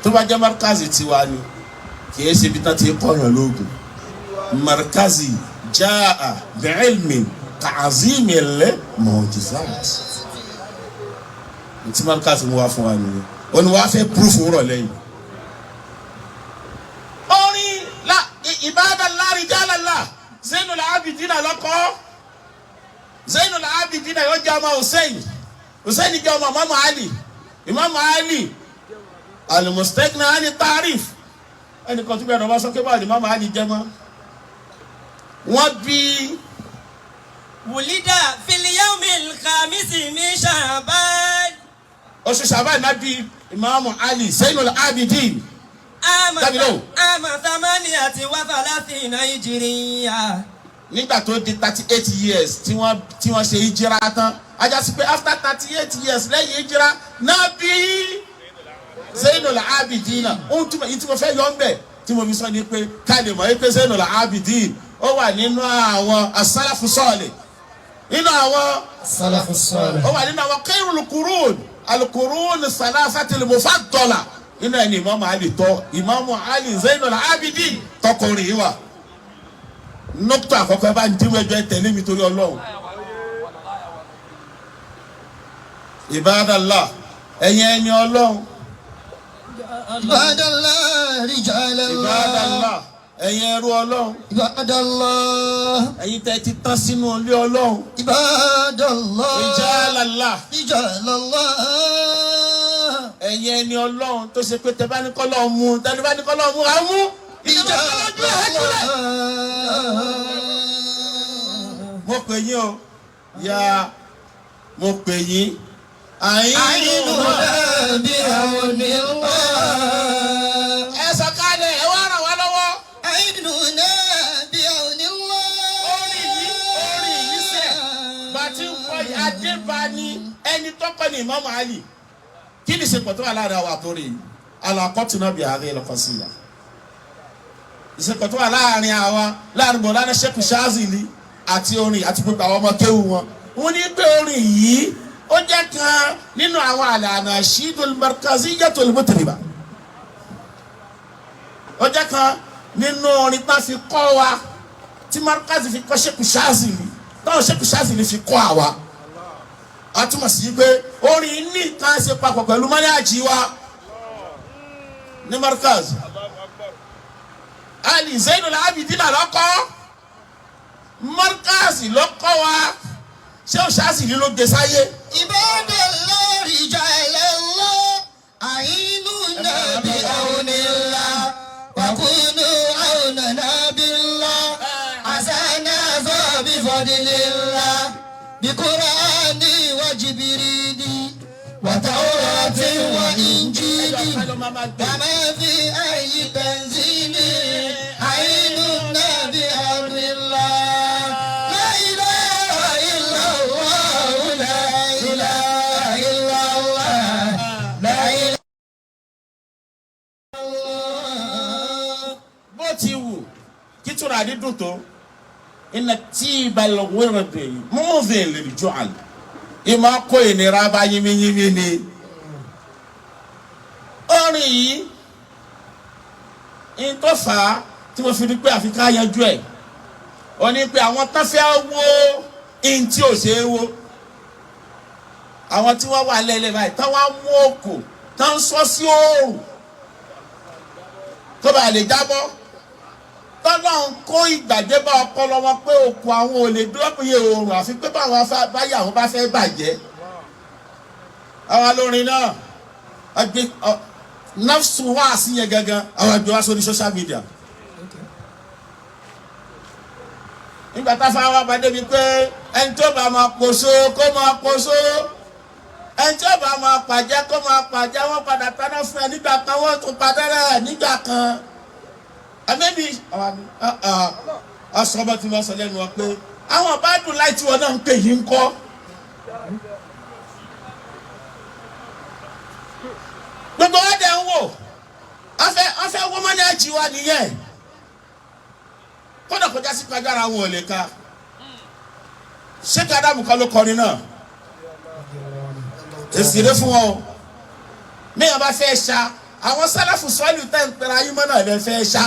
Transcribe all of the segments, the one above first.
tó bá jẹ́ markazi tiwa ni kì í ṣe bí tá ti kọ́yàn lóògùn markazi jaa bi'ilmin ka'azimil mu'jizat tí markazi mú wá fún wa nìyẹn ó ní wàá fẹ́ proof rọ̀ lẹ́yìn. orin la ibadallah rijalallah Zainul Abidin lọ́kọ́ Zainul Abidin yóò jẹ́ ọmọ Hussein jẹ́ ọmọ Imam Ali al-Mustaghni ani ta'rif ẹnìkan tí bẹ́ẹ̀ ọba sọ pé báyìí Imam Ali jẹ́ mọ́ wọ́n bí wùlídà fil yawmil khamisi min Sha'ban. oṣù Sha'ban náà bí Imam Ali Zainul Abidin. Ama thamaniyati wa thalathina hijriya. Nígbà tó di 38 years tí wọ́n ṣe hijira tán ajá sí pé after 38 years lẹ́yìn hijira náà bí Zainul Abidin ohun tí mo fẹ́ yọ ń bẹ̀ tí mo fi sọ ni pé ká lè mọ̀ pé Zainul Abidin ó wà nínú àwọn as-salafu salih nínú àwọn as-salafu salih ó wà nínú àwọn khairul qurun al-qurun as-salasatil mufaddala inú ẹni Imam Ali tọ́ Imam Ali Zainul Abidin tọkùnrin yìí wà nọ́kítà àkọ́kọ́ ẹ bá ń dín ẹjọ́ ẹ tẹ̀lé mi torí Ọlọ́run. Ibadallah ẹ̀yin ẹni Ọlọ́run. Ibadallah rijalallah. Ibadallah ẹ̀yin ẹrú Ọlọ́run. Ibadallah ẹ̀yin tẹ́ ti tán sínú ilé Ọlọ́run. Ibadallah rijalallah. ẹ̀yin ẹni Ọlọ́run tó ṣe pé tẹ́ bá ní kọ́ lọ́ọ́ mú tẹ́ bá ní kọ́ lọ́ọ́ mú á mú. Mo pè yín o ya mo pè yín àyínú bí àwọn oníwà. ẹ sọ̀kalẹ̀ ẹ wá ràn wá lọ́wọ́. àyínú bí àwọn oníwà. orin yìí sẹ̀ bàtí ń kọ́ Adébáni ẹni tó kọ́ ní Imam Ali kí ni ìṣepọ̀ tó wà láàrin àwọn àtòrí yìí alakọ́tùnà bí àárẹ̀ ìlọ́kọ̀síyà ìṣepọ̀ tó wà láàrin Mọ̀lánà Sheikh Shazili àti orin àti gbogbo àwọn ọmọ kéwù wọn wọ́n ní pé orin yìí ó jẹ́ kan nínú àwọn al-anashidul markaziyyatul mutriba ó jẹ́ kan nínú orin tá fi kọ́ wa tí markazi fi kọ́ Sheikh Shazili táwọn Sheikh Shazili fi kọ́ àwa a túmọ̀ sí pé orin ní kan ṣe papọ̀ pẹ̀lú manhaji wa ní markazi Ali Zainul Abidin lọ́kọ́ markazi lọ́kọ́ wa Sheikh Shazili ló gbé sáyé. Ibadallah rijalallah a'inuna bi awnillah wa kunu awnana billah asana bi fadlillah bi Qur'ani wa Jibrili wa Tawrati wa Injili wa ma fi ayyi tanzili a'inuna bi awnillah. tura dídùn tó iná tí balùwẹ̀rẹ̀ bẹ̀ yìí mọ́mọ́fẹ́ lè jọ àlè ìmọ̀ kó ìnira bá yínmíyínmí ni. orin yìí ń tó fà á tí mo fi rí pé àfi ká yanjú ẹ̀ ó ní pé àwọn tán fẹ́ wó in tí ò ṣe é wó àwọn tí wọ́n wà lẹ́lẹ́ báyìí tán wá mú òkò tán sọ sí òòrùn tó bá lè jábọ́ tọ́lá ń kó ìgbàdé bá ọpọlọ wọn pé òkú àwọn ò lè dúró péye oòrùn àfi pé báwọn báyà wọn bá fẹ́ bàjẹ́. àwọn olórin náà ọgbẹ́ nafsu wá sí yẹn gangan àwọn àgbẹ̀ wá sórí social media. nígbà tá a fa wá padà bíi pé ẹni tó bá máa pòṣó kó máa pòṣó ẹni tó bá máa pàjẹ́ kó máa pàjẹ́ wọ́n padà tánná fún ẹ nígbà kan wọ́n tún padà rẹ̀ nígbà kan. Àmẹ́bí asọ́bọ̀ tí wọ́n sọ lẹ́nu wọn pé àwọn bá dùn láì tí wọn náà ń pè yín ń kọ́. Gbogbo wọn dẹ̀ ń wò wọ́n fẹ́ wọ́n mọ́ ní ẹ̀jì wa nìyẹn. Kódà kọjá sí pàjára wọn ò lè ka. Ṣé kí Ádámù kan ló kọrin náà? Èsì rẹ fún wọn o. Mẹ́yàn bá fẹ́ ṣá àwọn sálàfù sọ́ọ̀lù tẹ́ ń pera yín mọ́ náà lè fẹ́ ṣá.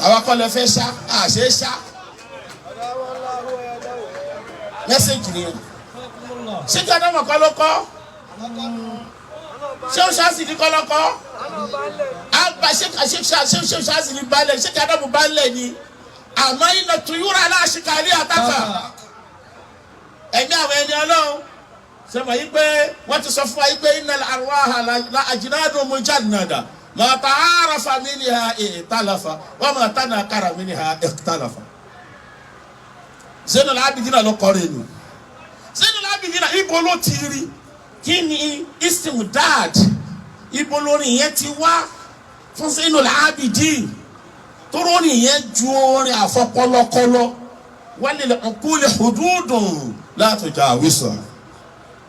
àwọn akọ́ lè fẹ́ ṣá àṣẹ ṣá. mẹ́sẹ̀gì ni ṣé kí Ádámù kọ́ ló kọ́ ṣé o ṣáàṣì ní kọ́ ló kọ́ àgbà ṣé o ṣáàṣì ní balẹ̀ ṣé kí Ádámù balẹ̀ ni àmọ́ iná tuyúra aláṣìkàlẹ̀ àtàkà ẹ̀mí àwọn ẹni ọlọ́run sọmọ yìí pé wọ́n ti sọ fún wa yìí pé innal arwaha la ajnadun mujannada ma ta'arafa minha i'talafa wa ma tanakara minha ikhtalafa. Zainul Abidin ló kọrin nù. Zainul Abidin ibo ló ti rí kí ni istimdad ibo lórí yẹn ti wá fún Zainul Abidin torórí yẹn ju orin àfọpọlọkọlọ walil uquli hududun la tujawisa.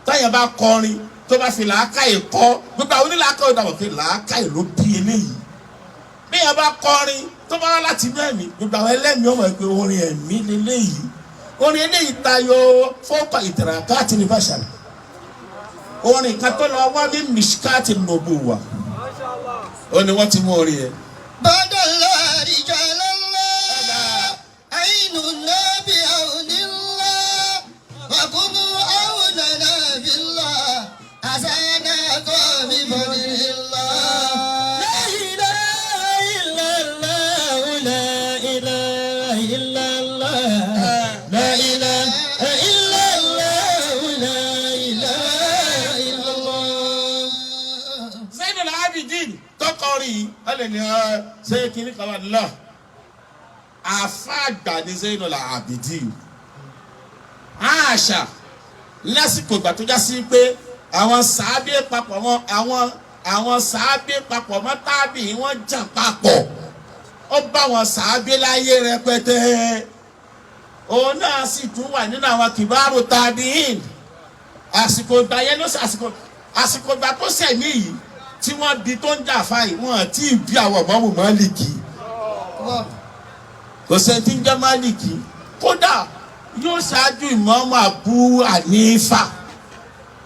Táyà bá kọrin tó bá fi làákàyè kọ gbogbo àwọn onílàákàyè dàbọ̀ pé làákàyè ló bí eléyìí. Bí yẹn bá kọrin tó bá wá láti inú ẹ̀mí gbogbo àwọn ẹlẹ́mìí ọmọ ẹgbẹ́ orin ẹ̀mí lélẹ́yìí. Orin eléyìí tayọ fọ́pà ìtàràkàtì ní bàṣà. Orin kan tó lọ wá ní mishkati nubuwa. Ó ní wọ́n ti mú orin yẹn. Badala rijalallah, ainuna bi aunillah, wa kunu aunana billah, asana bi fadlillah. La ilaha illallah, la ilaha illallah, la ilaha illallah, la ilaha illallah. Zainul Abidin tọkọrin ọlẹ ni ṣe kìíní kan wà lọ àfàgbà ní Zainul Abidin àṣà lásìkò ìgbà tó já sí pé àwọn sàábé papọ̀ mọ́ àwọn sàábé papọ̀ mọ́ tábì wọ́n jà papọ̀ ó bá wọn sàábé láyé rẹpẹtẹ òun náà sì tún wà nínú àwọn kìbáàrò tabi'in àsìkò ìgbà yẹn ló àsìkò ìgbà tó sẹ̀mí yìí tí wọ́n di tó ń jà fáyì wọ́n àti ìbí àwọn Ìmámù Málìkì kò sẹ́ni tí ń jẹ́ Málìkì kódà yóò ṣáájú Ìmámù Abu Hanifa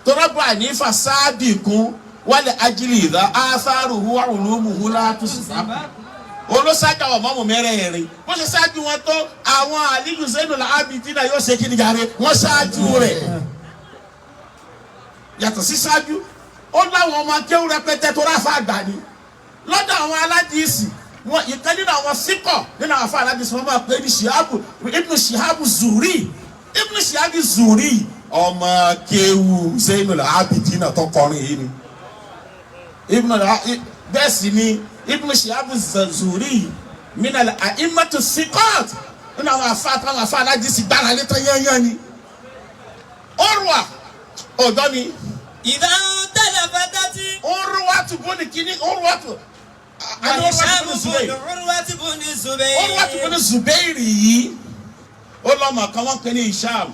tọ́lọ́bù Hanifa sáàbì kún wálé ajílì ìdá áfáàrùhù ulumuhu látúnṣìṣà olóṣáájú àwọn Ìmámù mẹ́rẹ̀ẹ̀rin bó ṣe ṣáájú wọn tó àwọn Aliyu Zainul Abidin yóò ṣe kí ni jàre wọ́n ṣáájú rẹ̀ yàtọ̀ sí ṣáájú ó láwọn ọmọ akéwù rẹpẹtẹ tó ráfa àgbà ni lọ́dọ̀ àwọn aládìísì wọn ìkan nínú àwọn síkọ̀ nínú àwọn afọ aládìísì wọn máa pè ní Ibn Shihabu Zuri ọmọ akéwù Zainul Abidin tó kọrin yìí ni bẹ́ẹ̀ sì ni Ibn Shihabu Zuri minal a'immatu siqat nínú àwọn afọ aládìísì gbára létọ́ yányán ni Urwa ọ̀dọ́ ni. إذا تلفتت Urwatu buni kini Urwatu buni Zubairi yìí ó lọ́mọ kan wọ́n pè ní Hisham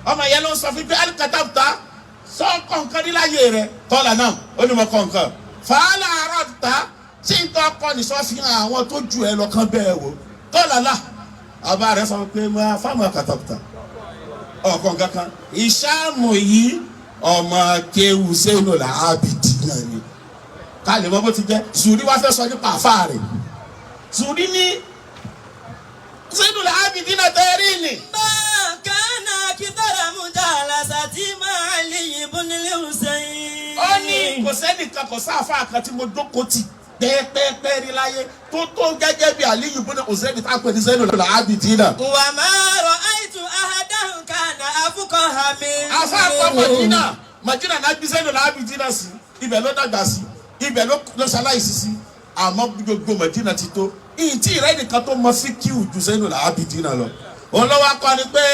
ọmọ yẹn ló ń sọ fún pé alikatabta sọ kọ̀ọ̀kan níláyé rẹ̀ tọ́lá náà ó ní mọ kọ̀ọ̀kan fàálà àràbta tí n tọ́ kọ́ ní sọ́ọ́ fi hàn àwọn tó ju ẹ lọ kán bẹ́ẹ̀ wò tọ́lá là àbá rẹ̀ sọ pé máa fáwọn akatabta ọ̀kan kankan Hisham yìí ọmọ akéwù Zainul Abidin náà ni ká lè mọ bó ti jẹ Zuri wá fẹ́ sọ nípa àfa rẹ̀ Zuri ní Zainul Abidin náà tẹ́rí ni. Bákanná kìtàrà mujalasati máa Ali ibn al-Husayn. Ó ní kò sẹ́nìkan kò sáfà kan tí mo jókòó tì pẹ́ẹ́pẹ́ẹ́pẹ́ rí láyé tó gẹ́gẹ́ bí Ali ibn al-Husayn tá a pè ní Zainul Abidin náà. Wa ma ra'aytu ahadan kana afqaha min. Àfa àpọ̀ Madina náà bí Zainul Abidin náà sí ibẹ̀ ló dàgbà sí ibẹ̀ ló ṣaláìsí sí àmọ́ gbogbo Madina ti tó ìyìn tí ìrẹ́ nìkan tó mọ fíkíù ju Zainul Abidin náà lọ. Òun ló wá kọ́ ni pé.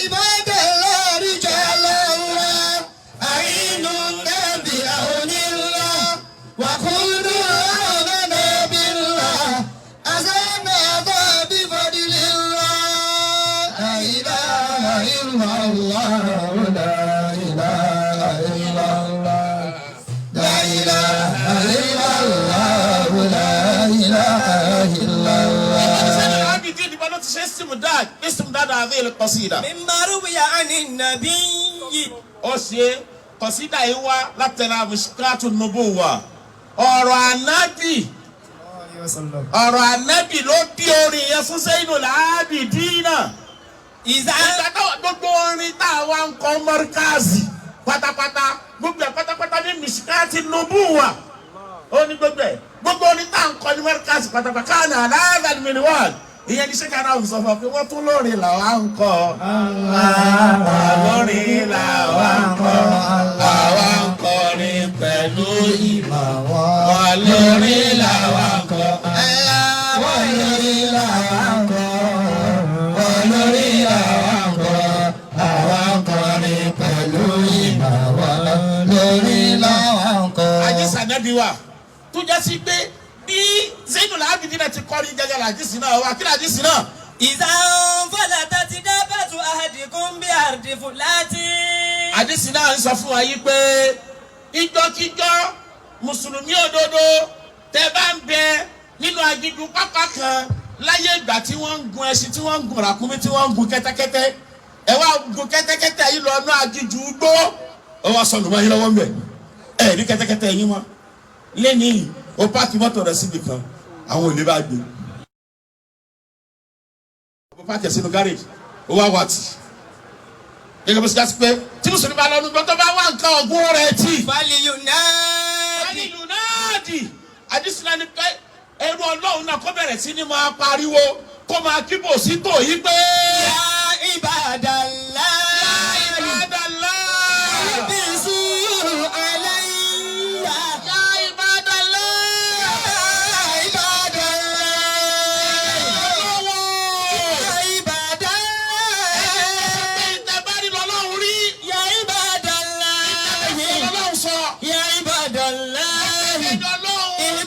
Ibadallah rijalallah, ainuna bi aunillah, wa kunu aunana billah, azana bi fadlillah. La ilaha illallah, la ilaha illallah, la ilaha illallah, la ilaha illallah. Zainul Abidin ni bọ́lá ti ṣe istimdad hadhihi al-qasida. مما روي عن النبي. Ó ṣe qasida yìí wá látara Mishkatun Nubuwah. Ọ̀rọ̀ ànábì ló bí orin yẹn fún Zainul Abidina. Gbogbo orin tá a wá ń kọ́ Markazi pátápátá gbogbo ẹ̀ pátápátá ní Mishkatun Nubuwah. Ó ní gbogbo orin tá a ń kọ́ ní Markazi pátápátá káàní aláàbẹ̀ minwal. Ìyẹn ní sẹ́kà náà sọ fún ọ pé wọ́n tún lórin làwa ń kọ́. Lórin làwa ń kọ́. Àwa ń kọrin pẹ̀lú ìmọ̀ wọn. Lórin làwa ń kọ́. Wọ́n lórin làwa ń kọ́. Wọ́n lórin làwa ń kọ́. Àwa ń kọrin pẹ̀lú ìmọ̀ wọn. Lórin làwa ń kọ́. Àjíṣà Nábì wà tó jẹ́ sí pé bí Zainul Abidina ti kọrin jẹjẹ làjíṣì náà wà kí làjíṣì náà. إذا انفلتت دابة أحدكم بأرض فلات. Àdìsí náà ń sọ fún wa yìí pé ìjọkíjọ mùsùlùmí òdodo tẹ́ bá ń bẹ nínú aginjù pápá kan láyé ìgbà tí wọ́n ń gun ẹṣin tí wọ́n ń gun ràkúnmí tí wọ́n ń gun kẹ́tẹ́kẹ́tẹ́ ẹ wá gun kẹ́tẹ́kẹ́tẹ́ yìí lọ nú aginjù gbó ọ wá sọnù wáyé lọ́wọ́ ń bẹ̀ ẹ ní kẹ́tẹ́kẹ́tẹ́ yín mọ́ lẹ́nìí o páàkì mọ́tò rẹ̀ síbi kan àwọn olè bá gbé o páàkì ẹ̀ sínú gáréjì o wá wá tì gẹ́gẹ́ bó ṣe dásí pé tí mùsùlùmí bá lọ́nu gbọ́ tó bá wá nǹkan ọ̀gbun rẹ̀ tì. Fàlìyùnáàdì àdìsílẹ̀ ni pé ẹrú ọlọ́run náà kó bẹ̀rẹ̀ sí ni máa pariwo kó máa kíbò sí tòyí pé. Ya ibadallah. Ya ibadallah. Bisu alayya. Ya ibadallah. Ya ibadallah. Ya ibadallah. Ìtẹ̀bárí lọ́lọ́run rí. Ya ibadallah. Ọlọ́run sọ. Ya ibadallah.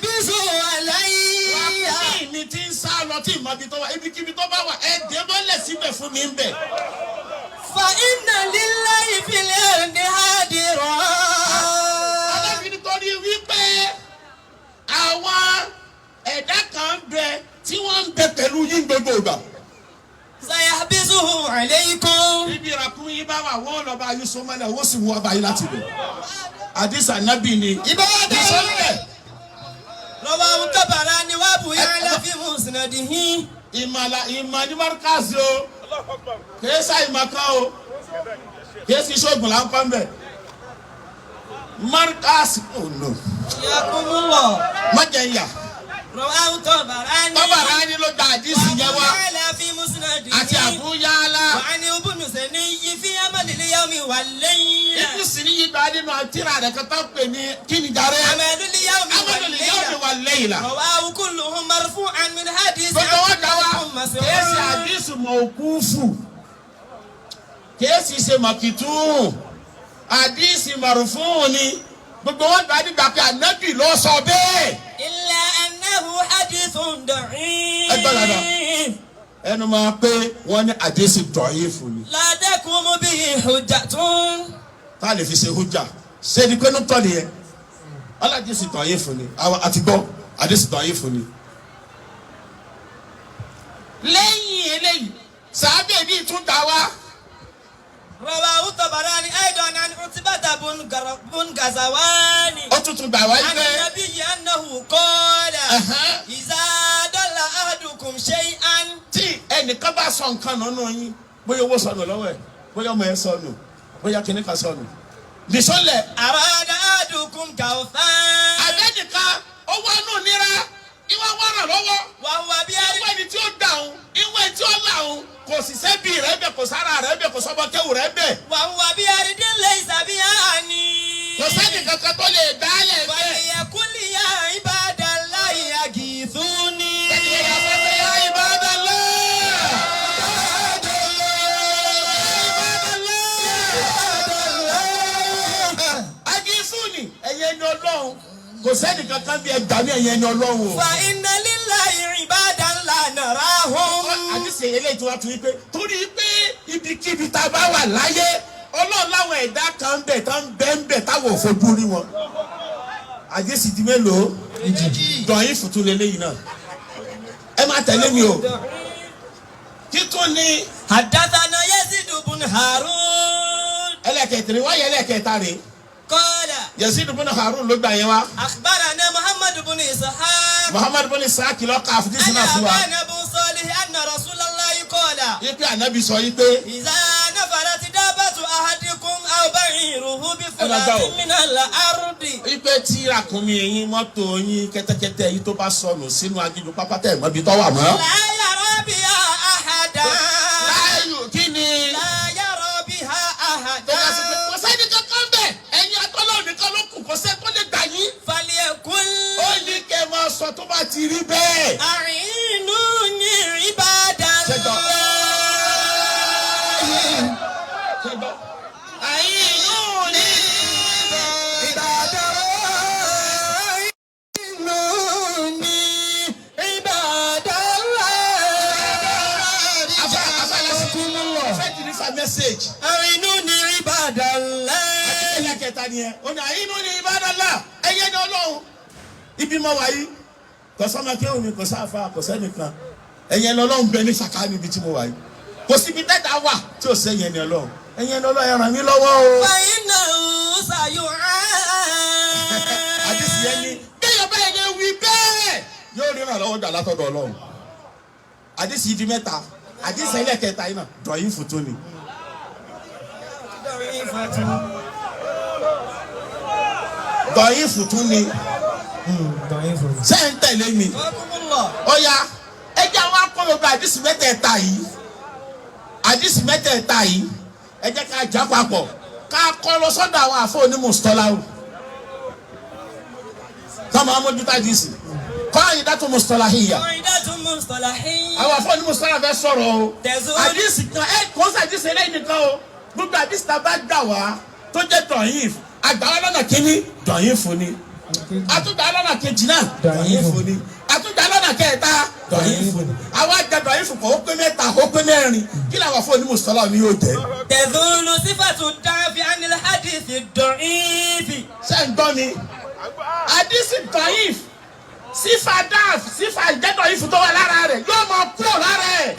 Bisu alayya. Ní ti ń sá lọ tí ìmọ̀bi tó wà ibikíbi tó bá wà ẹ̀ dé bọ́lẹ̀ síbẹ̀ fún mi ń bẹ̀. Fa inna lillahi fil ardi hadira. Aláàfin nítorí wípé àwọn ẹ̀dá kan bẹ tí wọ́n ń bẹ pẹ̀lú yín gbogbo ìgbà. Sayahbisuhu alaykum. Ibi ìràkún yín bá wà wọ́n lọ́ba ayé sọ́mọ́lẹ̀ wọ́n sì wọ́n bá yín láti bẹ̀. Àdìsá nábì ni. Ìbáwọ́dé. Ìsọ́lẹ̀. Rawahu Tabarani wa Abu Ya'la fi musnadihi. Ìmọ̀ ní Markazi o. Kìí sá ìmọ̀ kan o. Kìí sì ṣoògùn là ń kọ́ mbẹ̀. Markazi oh no. Yakumullah. Má jẹ ìyà. Rawahu Tabarani. Tabarani ló gba àdìsí yẹn wá. Wa Abu Ya'la fi musnadihi. Àti Abu Ya'la. Wa an Ibn Saniyyi fi amalil yawmi wal layl. Ibn Saniyyi gba nínú àtìrà rẹ̀ kan tó pè ní kíni jàre. Amalul yawmi wal Amalul yawmi layl. wal layla. Rawahu kulluhum marfu'an min hadith Gbogbo wọn gbà wá. Mas'ud. Kèésì àdìsí mawqufu. Kèésì ṣe màkìtún. Àdìsí marfu' ni. Gbogbo wọn gbà nígbà pé ànábì ló sọ bẹ́ẹ̀. Illa annahu hadithun da'if. Ẹ gbọ́ dada. Ẹnu máa pé wọ́n ní àdìsí dọ̀yìfù ni. La taqumu bihi hujjatun. Tá a lè fi ṣe hujja. Ṣé ni pé ló tọ́ nìyẹn? Àdìsí dọ̀yìfù ni. Àwọn àti gbọ́ àdìsí dọ̀yìfù ni. Lẹ́yìn eléyìí, sàábẹ̀ bíi tún dá wa. Rawahu Tabarani aidan an Utbata bun Gazawani. Ó tún gbà wá An yí pé. nabiyyi annahu qala iza dalla ahadukum shay'an. Tí ẹnìkan bá sọ nǹkan nínú yín, bóyá owó sọnù lọ́wọ́ ẹ̀, bóyá ọmọ ẹ̀ sọnù, bóyá kìnnìkan sọnù. Nìṣọ́lẹ̀. Arada ahadukum kawthan. Àbẹ́nìkan ó wá nù nira, ìwọ wá ràn lọ́wọ́. Wa huwa bi Ìwọ ẹni tí ó dà òun, ìwọ ẹni tí ó là òun, kò sì sẹ́bi rẹ̀ bẹ̀, kò sára rẹ̀ bẹ̀, kò sọ́bọ̀kẹ́wù rẹ̀ bẹ̀. wa huwa bi ardin laysa bi'ani. Kò sẹ́ni kankan tó lè dá lẹ̀ bẹ́ẹ̀. Falyaqul ya ibadallahi aghithuni. Agísùnì ẹ̀yẹ ni Ọlọ́run. Kò sẹ́ni kankan bí ẹgbàá ní ẹ̀yẹ ni Ọlọ́run o. Fa inna lillahi ibadan la narahum. Àdìsí eléyìí tí wọ́n tún yí pé torí pé ibikíbi tá a bá wà láyé Ọlọ́run láwọn ẹ̀dá kan ń bẹ tán ń bẹ táwọn ò fojú rí wọn. Àdìsí di mélòó? Dọ̀yìn fùtú lélẹ́yìn náà. Ẹ máa tẹ̀lé mi o. títún ni. حدثنا يزيد بن هارون ẹlẹ́kẹ̀tẹ̀rẹ̀ wáyé ẹlẹ́kẹ̀ta rè. قال Yazid ibn Harun ló gbà yẹn wá. أخبرنا محمد بن إسحاق Muhammad ibn Ishaq ló ka àfitì أن sínú àfúwà. أبان بن صالح أن رسول الله قال ipe ànábì sọ yìí pé إذا نفرت دابة أحدكم أو بعيره بفلات من الأرض ipe tí ràkúnmí yín mọ́tò yín kẹ́tẹ́kẹ́tẹ́ yìí tó bá sọnù sínú aginjù pápátá ẹ̀ mọ́bi tó wà mọ́. لا يرى بها أحدا láàyò kí ni. لا يرى بها أحدا kò sẹ́ni kankan bẹ̀ ẹ̀yin atọ́lọ́ nìkan ló kù kò sẹ́ni tó lè gbà yín. فليقل ó ní kẹ́ ẹ máa sọ tó bá ti rí bẹ́ẹ̀. أعينوني عباد ṣẹjọ. الله ṣẹjọ. àyínúni. عباد الله إنوني عباد الله fẹ́ ti ní fa message. أعينوني عباد الله ẹlẹ́kẹta ni ẹ o ní àyínúni ibadallah ẹ̀yẹ́ ni ọlọ́run. ibi mọ wáyé kò sọ́mọ kí omi kò sáfà kò sẹ́nìkan ẹ̀yẹ́ ni ọlọ́run bẹ ní sàkà níbi tí mo wáyé kò síbi tẹ́tà wà tí ò sẹ́yìn ni ọlọ́run ẹ̀yẹ́ ni ọlọ́run ẹ ràn mí lọ́wọ́ o. فإنه سيعان àdìsí yẹn ni kéèyàn bá yẹn wí bẹ́ẹ̀ yóò rí ìrànlọ́wọ́ dà látọ̀dọ̀ ọlọ́run. àdìsí yìí di mẹ́ta àdìsí ẹlẹ́kẹta yìí náà dọ̀yìn fòtó ni. dọ̀yìn fòtó ni ṣé ń tẹ̀lé mi. ọ̀ya ẹjẹ́ àwọn akọ́lọ́gbọ̀ àdìsí mẹ́tẹ̀ẹ̀ta yìí àdìsí mẹ́tẹ̀ẹ̀ta yìí ẹ jẹ́ ká jà papọ̀ ká kọ́ lọ sọ́dọ̀ àwọn àfọ onímùsítọ́láwù kọ́mọ amójútó àdìsí kọ́ àyídàtú mùsítọ́láhìyà قاعدة مصطلحية àwọn àfọ onímùsítọ́lá fẹ́ sọ̀rọ̀ o تزول àdìsí kan kò sí àdìsí eléyìí nìkan o gbogbo àdìsí tá a bá gbà wá tó jẹ́ dọ̀yìn àgbà wọn lọ́nà kínní dọ̀yìn fún ni àtúgbà lọ́nà kejì náà dọ̀yìn fún ni àtúgbà lọ́nà kẹta dọ̀yìn fún ni àwọn àgbà dọ̀yìn fún kò ó pé mẹ́ta ó pé mẹ́rin kí làwọn àfọ onímùsítọ́lá ni yóò jẹ́. تزول صفة الضعف عن الحديث الضعيف ṣe ń gbọ́ ni àdìsí dọ̀yìn sífà dáàf sífà ìjẹ́dọ̀yìn fún tó wà lára rẹ̀ yóò máa kúrò lára ẹ̀.